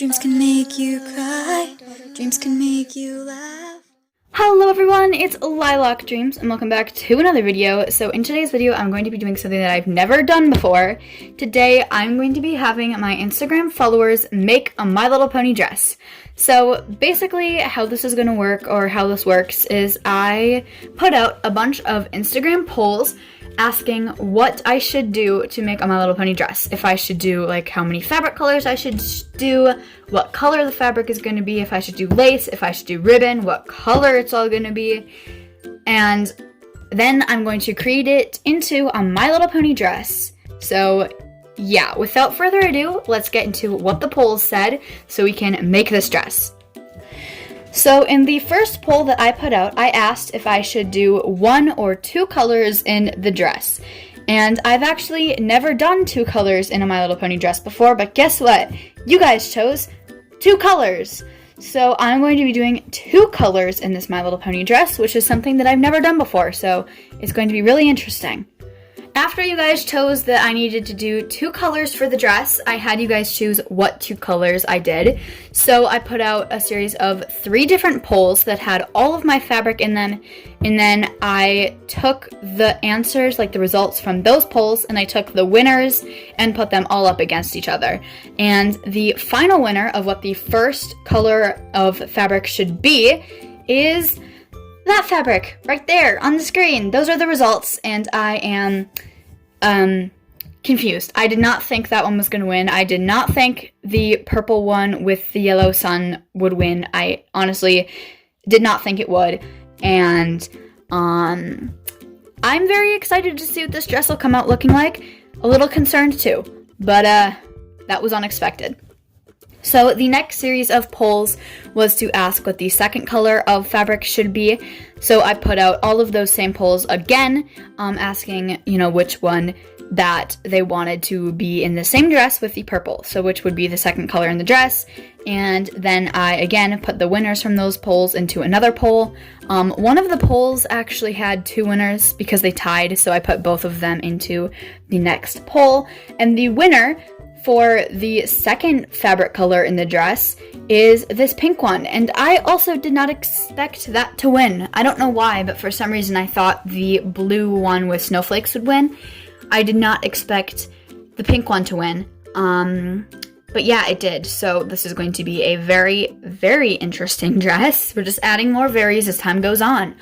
Dreams can make you cry, dreams can make you laugh. Hello everyone, it's Lilac Dreams and welcome back to another video. So in today's video, I'm going to be doing something that I've never done before. Today, I'm going to be having my Instagram followers make a My Little Pony dress. So basically how this is going to work, or how this works, is I put out a bunch of Instagram polls asking what I should do to make a My Little Pony dress. If I should do, like, how many fabric colors I should do, what color the fabric is going to be, if I should do lace, if I should do ribbon, what color it's all going to be. And then I'm going to create it into a My Little Pony dress. So yeah, without further ado, let's get into what the polls said so we can make this dress. So in the first poll that I put out, I asked if I should do 1 or 2 colors in the dress. And I've actually never done 2 colors in a My Little Pony dress before, but guess what? You guys chose 2 colors. So I'm going to be doing 2 colors in this My Little Pony dress, which is something that I've never done before, so it's going to be really interesting. After you guys chose that I needed to do 2 colors for the dress, I had you guys choose what 2 colors I did. So I put out a series of 3 different polls that had all of my fabric in them, and then I took the answers, like the results from those polls, and I took the winners and put them all up against each other. And the final winner of what the first color of fabric should be is that fabric right there on the screen. Those are the results, and I am confused. I did not think that one was going to win. I did not think the purple one with the yellow sun would win. I honestly did not think it would, and I'm very excited to see what this dress will come out looking like. A little concerned too, but that was unexpected. So the next series of polls was to ask what the second color of fabric should be. So I put out all of those same polls again, asking, which one that they wanted to be in the same dress with the purple. So which would be the second color in the dress. And then I, again, put the winners from those polls into another poll. One of the polls actually had 2 winners because they tied, so I put both of them into the next poll. And the winner for the second fabric color in the dress is this pink one, and I also did not expect that to win. I don't know why, but for some reason I thought the blue one with snowflakes would win. I did not expect the pink one to win, but yeah, it did. So this is going to be a very, very interesting dress. We're just adding more varies as time goes on.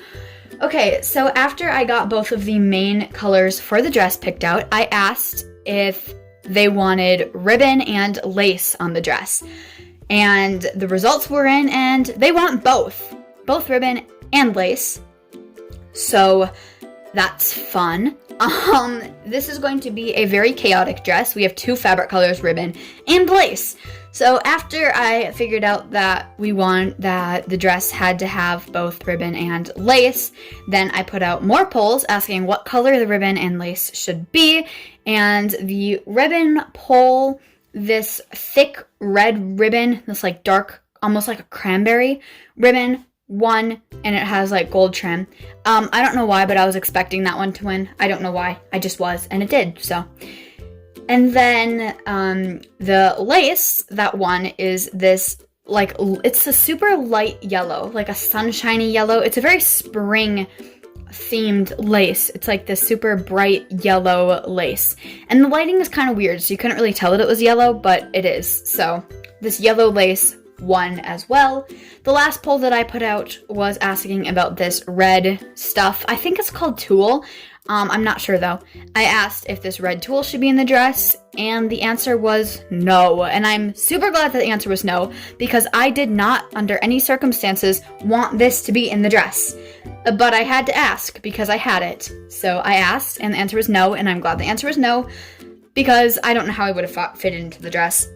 Okay, so after I got both of the main colors for the dress picked out, I asked if they wanted ribbon and lace on the dress. And the results were in, and they want both ribbon and lace. So that's fun. This is going to be a very chaotic dress. We have 2 fabric colors, ribbon and lace. So after I figured out that the dress had to have both ribbon and lace, then I put out more polls asking what color the ribbon and lace should be. And the ribbon poll, this thick red ribbon, this like dark, almost like a cranberry ribbon, won, and it has like gold trim. I don't know why, but I was expecting that one to win. I don't know why, I just was, and it did, so. And then the lace that won is this, like, it's a super light yellow, like a sunshiny yellow. It's a very spring themed lace. It's like this super bright yellow lace. And the lighting is kind of weird, so you couldn't really tell that it was yellow, but it is. So this yellow lace won as well. The last poll that I put out was asking about this red stuff. I think it's called tulle. I'm not sure though. I asked if this red tulle should be in the dress, and the answer was no. And I'm super glad that the answer was no, because I did not, under any circumstances, want this to be in the dress. But I had to ask because I had it. So I asked, and the answer was no, and I'm glad the answer was no, because I don't know how I would have fit into the dress.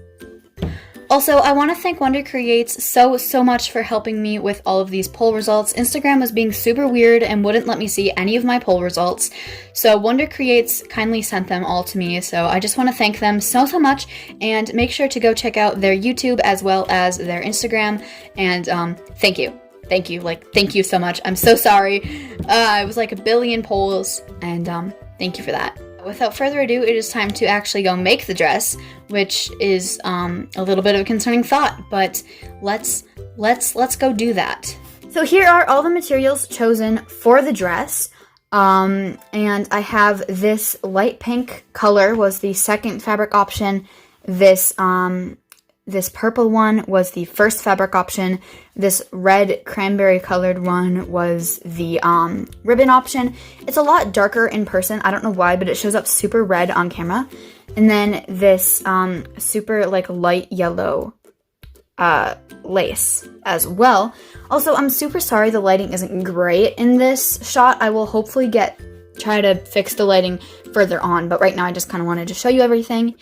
Also, I want to thank Wonder Creates so much for helping me with all of these poll results. Instagram was being super weird and wouldn't let me see any of my poll results. So Wonder Creates kindly sent them all to me. So I just want to thank them so much, and make sure to go check out their YouTube as well as their Instagram. And thank you. Thank you so much. I'm so sorry. It was like 1 billion polls, and thank you for that. Without further ado, it is time to actually go make the dress, which is a little bit of a concerning thought, but let's go do that. So here are all the materials chosen for the dress, and I have this light pink color was the second fabric option. This purple one was the first fabric option. This red cranberry colored one was the ribbon option. It's a lot darker in person. I don't know why, but it shows up super red on camera. And then this super like light yellow lace as well. Also, I'm super sorry the lighting isn't great in this shot. I will hopefully try to fix the lighting further on, but right now I just kind of wanted to show you everything.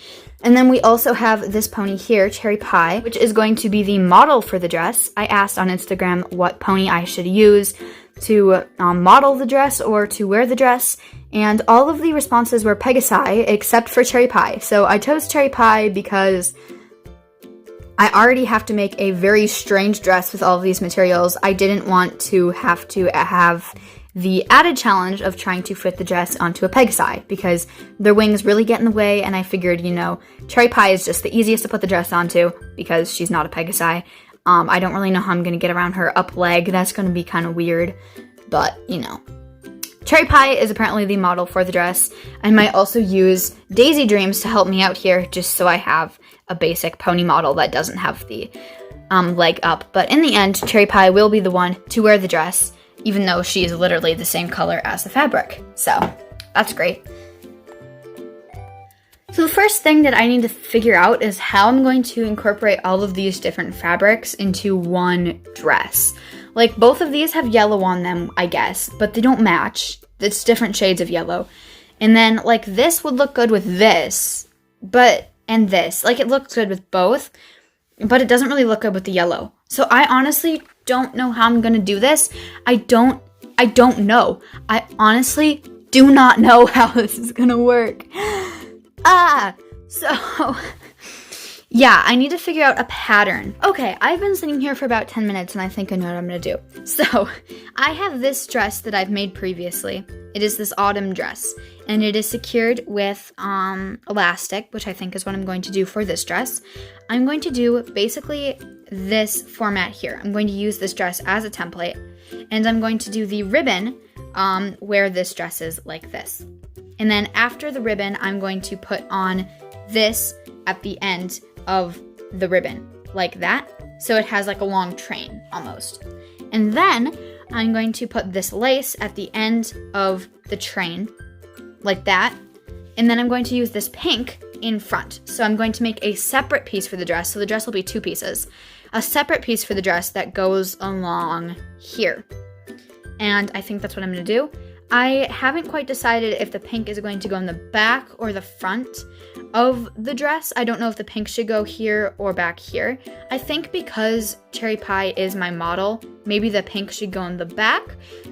And then we also have this pony here, Cherry Pie, which is going to be the model for the dress. I asked on Instagram what pony I should use to model the dress or to wear the dress, and all of the responses were Pegasi except for Cherry Pie. So I chose Cherry Pie because I already have to make a very strange dress with all of these materials. I didn't want to have the added challenge of trying to fit the dress onto a Pegasi because their wings really get in the way, and I figured, Cherry Pie is just the easiest to put the dress onto because she's not a Pegasi. I don't really know how I'm going to get around her up leg. That's going to be kind of weird, but, Cherry Pie is apparently the model for the dress. I might also use Daisy Dreams to help me out here just so I have a basic pony model that doesn't have the leg up. But in the end, Cherry Pie will be the one to wear the dress, even though she is literally the same color as the fabric. So that's great. So the first thing that I need to figure out is how I'm going to incorporate all of these different fabrics into one dress. Like, both of these have yellow on them, I guess, but they don't match. It's different shades of yellow. And then, like, this would look good with this, and this. Like, it looks good with both, but it doesn't really look good with the yellow. So I honestly don't know how I'm gonna do this. I don't know. I honestly do not know how this is gonna work. So yeah, I need to figure out a pattern. Okay, I've been sitting here for about 10 minutes and I think I know what I'm gonna do. So I have this dress that I've made previously. It is this autumn dress, and it is secured with elastic, which I think is what I'm going to do for this dress. I'm going to do basically this format here. I'm going to use this dress as a template, and I'm going to do the ribbon where this dress is like this. And then after the ribbon, I'm going to put on this at the end of the ribbon, like that. So it has like a long train almost. And then I'm going to put this lace at the end of the train, like that. And then I'm going to use this pink in front. So I'm going to make a separate piece for the dress. So the dress will be two pieces. A separate piece for the dress that goes along here. And I think that's what I'm going to do. I haven't quite decided if the pink is going to go in the back or the front of the dress. I don't know if the pink should go here or back here. I think because Cherry Pie is my model, maybe the pink should go in the back,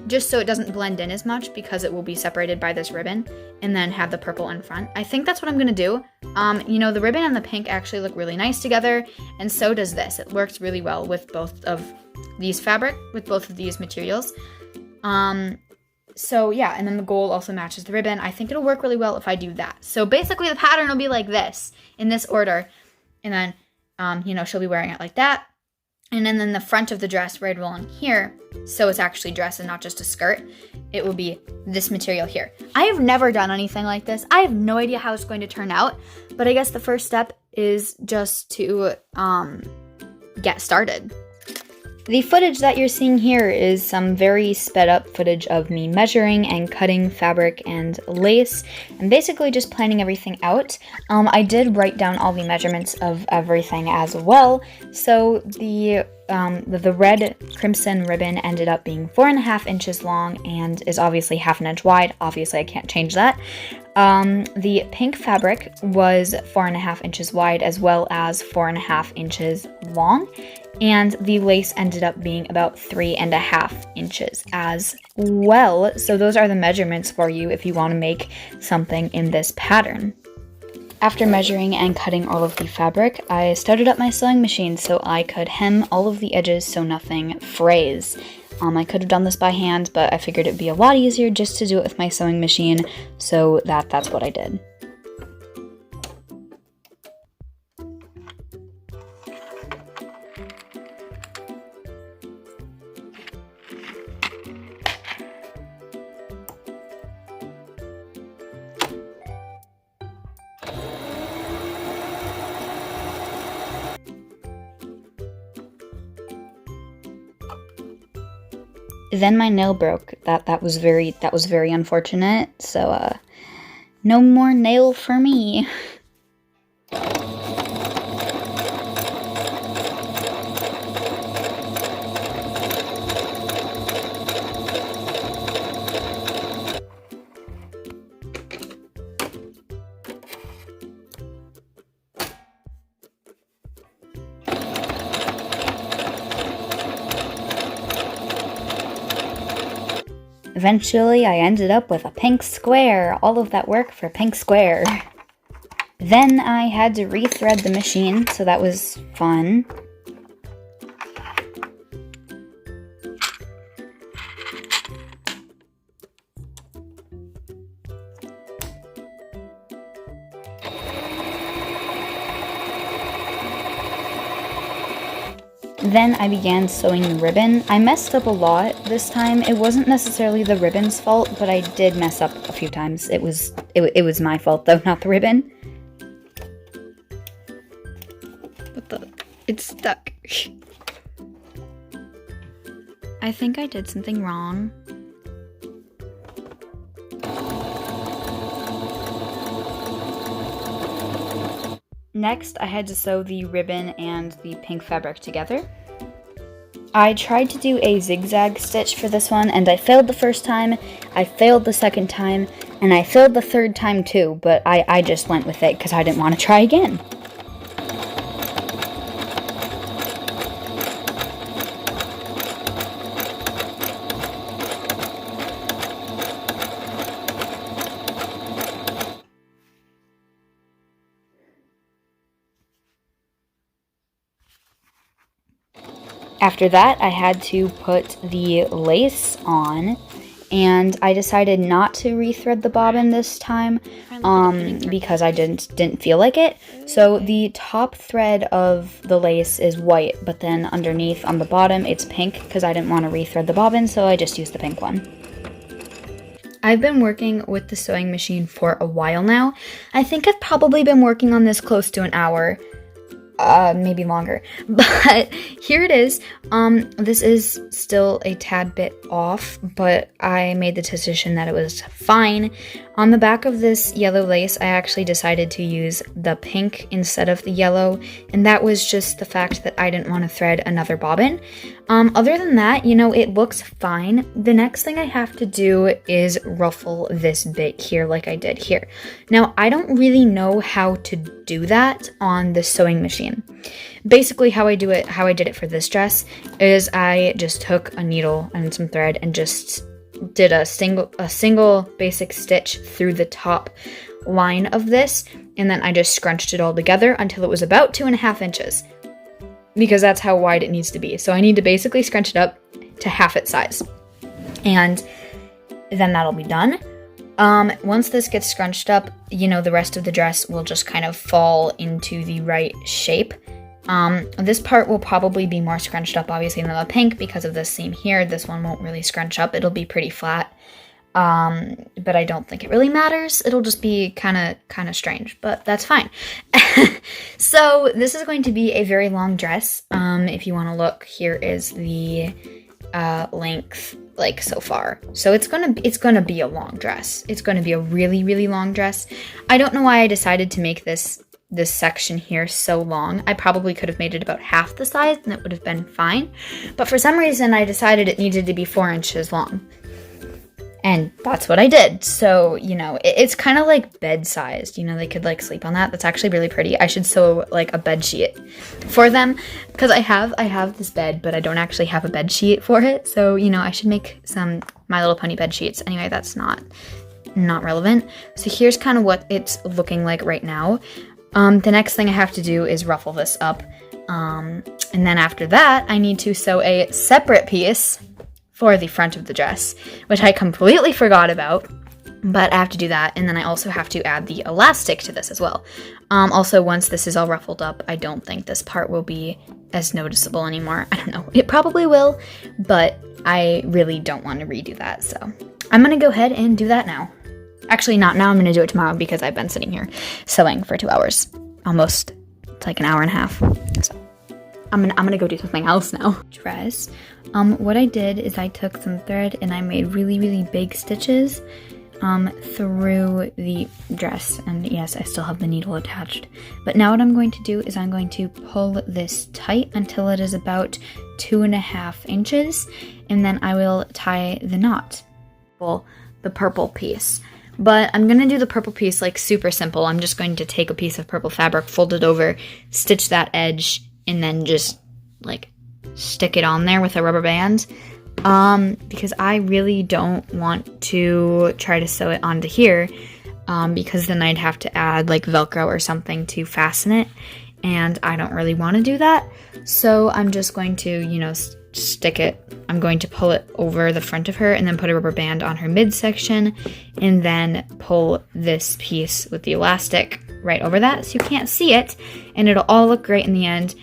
just so it doesn't blend in as much because it will be separated by this ribbon, and then have the purple in front. I think that's what I'm gonna do. The ribbon and the pink actually look really nice together, and so does this. It works really well with both of these with both of these materials. So yeah, and then the gold also matches the ribbon. I think it'll work really well if I do that. So basically the pattern will be like this, in this order. And then, she'll be wearing it like that. And then the front of the dress right along here, so it's actually dress and not just a skirt, it will be this material here. I have never done anything like this. I have no idea how it's going to turn out, but I guess the first step is just to get started. The footage that you're seeing here is some very sped up footage of me measuring and cutting fabric and lace and basically just planning everything out. I did write down all the measurements of everything as well. So the red crimson ribbon ended up being 4.5 inches long and is obviously 1/2 inch wide. Obviously I can't change that. The pink fabric was 4.5 inches wide as well as 4.5 inches long. And the lace ended up being about 3.5 inches as well. So those are the measurements for you if you want to make something in this pattern. After measuring and cutting all of the fabric, I started up my sewing machine so I could hem all of the edges so nothing frays. I could have done this by hand, but I figured it'd be a lot easier just to do it with my sewing machine, so that's what I did. Then my nail broke. That was very unfortunate. So no more nail for me. Eventually, I ended up with a pink square. All of that work for a pink square. Then I had to rethread the machine, so that was fun. Then I began sewing the ribbon. I messed up a lot this time. It wasn't necessarily the ribbon's fault, but I did mess up a few times. It was my fault though, not the ribbon. But it's stuck. I think I did something wrong. Next, I had to sew the ribbon and the pink fabric together. I tried to do a zigzag stitch for this one, and I failed the first time, I failed the second time, and I failed the third time too, but I just went with it because I didn't want to try again. After that, I had to put the lace on, and I decided not to rethread the bobbin this time because I didn't feel like it. So the top thread of the lace is white, but then underneath on the bottom it's pink because I didn't want to rethread the bobbin, so I just used the pink one. I've been working with the sewing machine for a while now. I think I've probably been working on this close to an hour. Maybe longer, but here it is. This is still a tad bit off, but I made the decision that it was fine. On the back of this yellow lace, I actually decided to use the pink instead of the yellow, and that was just the fact that I didn't want to thread another bobbin. Other than that, you know, it looks fine. The next thing I have to do is ruffle this bit here like I did here. Now, I don't really know how to do that on the sewing machine. Basically, how I did it for this dress is I just took a needle and some thread and just did a single basic stitch through the top line of this, and then I just scrunched it all together until it was about 2.5 inches. Because that's how wide it needs to be. So I need to basically scrunch it up to half its size. And then that'll be done. Once this gets scrunched up, you know, the rest of the dress will just kind of fall into the right shape. This part will probably be more scrunched up, obviously, than the pink because of this seam here. This one won't really scrunch up. It'll be pretty flat. But I don't think it really matters. It'll just be kind of strange, but that's fine. So this is going to be a very long dress. If you want to look, here is the length, like so far. So it's gonna be a long dress. It's gonna be a really, really long dress. I don't know why I decided to make this section here so long. I probably could have made it about half the size and it would have been fine. But for some reason, I decided it needed to be 4 inches long. And that's what I did. So, you know, it's kind of like bed sized. You know, they could like sleep on that. That's actually really pretty. I should sew like a bed sheet for them because I have this bed, but I don't actually have a bed sheet for it. So, you know, I should make some My Little Pony bed sheets. Anyway, that's not relevant. So here's kind of what it's looking like right now. The next thing I have to do is ruffle this up. And then after that, I need to sew a separate piece for the front of the dress, which I completely forgot about. But I have to do that, and then I also have to add the elastic to this as well. Also, once this is all ruffled up, I don't think this part will be as noticeable anymore. I don't know. It probably will, but I really don't want to redo that, so I'm going to go ahead and do that now. Actually, not now. I'm going to do it tomorrow because I've been sitting here sewing for 2 hours. Almost. It's like an hour and a half. So I'm gonna go do something else now. Dress. What I did is I took some thread and I made really, really big stitches through the dress, and yes, I still have the needle attached. But now what I'm going to do is I'm going to pull this tight until it is about 2.5 inches, and then I will tie the knot. Well, the purple piece. But I'm gonna do the purple piece like super simple. I'm just going to take a piece of purple fabric, fold it over, stitch that edge, and then just like stick it on there with a rubber band. Because I really don't want to try to sew it onto here, because then I'd have to add like Velcro or something to fasten it, and I don't really want to do that. So I'm just going to, you know, stick it. I'm going to pull it over the front of her and then put a rubber band on her midsection, and then pull this piece with the elastic right over that so you can't see it, and it'll all look great in the end.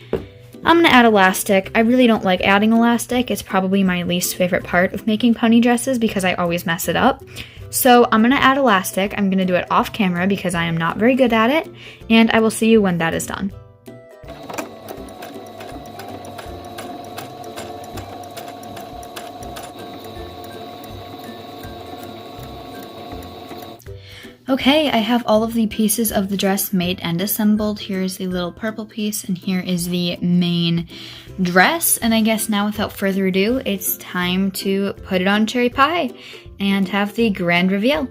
I'm going to add elastic. I really don't like adding elastic. It's probably my least favorite part of making pony dresses because I always mess it up. So I'm going to add elastic. I'm going to do it off camera because I am not very good at it, and I will see you when that is done. Okay, I have all of the pieces of the dress made and assembled. Here is the little purple piece, and here is the main dress. And I guess now, without further ado, it's time to put it on cherry pie and have the grand reveal.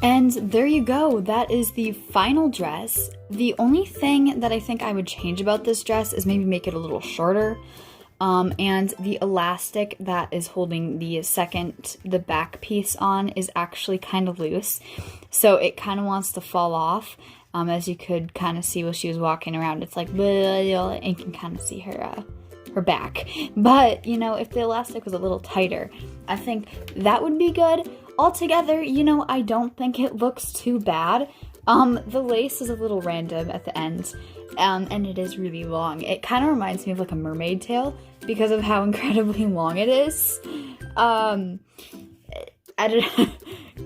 And there you go, that is the final dress. The only thing that I think I would change about this dress is maybe make it a little shorter. And the elastic that is holding the back piece on is actually kind of loose. So it kind of wants to fall off. As you could kind of see while she was walking around, it's like, and you can kind of see her back. But, you know, if the elastic was a little tighter, I think that would be good. Altogether, you know, I don't think it looks too bad. The lace is a little random at the end, and it is really long. It kind of reminds me of like a mermaid tail because of how incredibly long it is. I don't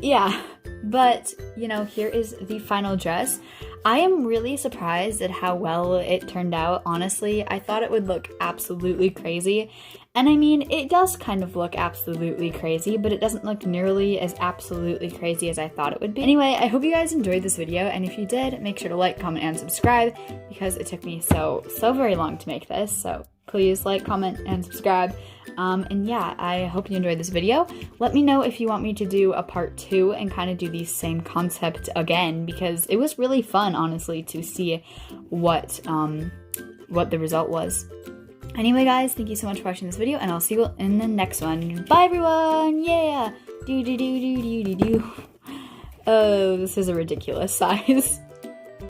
yeah, but, you know, here is the final dress. I am really surprised at how well it turned out, honestly. I thought it would look absolutely crazy. And I mean, it does kind of look absolutely crazy, but it doesn't look nearly as absolutely crazy as I thought it would be. Anyway, I hope you guys enjoyed this video, and if you did, make sure to like, comment, and subscribe, because it took me so very long to make this, so please like, comment, and subscribe. And yeah, I hope you enjoyed this video. Let me know if you want me to do a part 2 and kind of do the same concept again, because it was really fun, honestly, to see what the result was. Anyway, guys, thank you so much for watching this video, and I'll see you in the next one. Bye, everyone! Yeah! Do. Oh, this is a ridiculous size.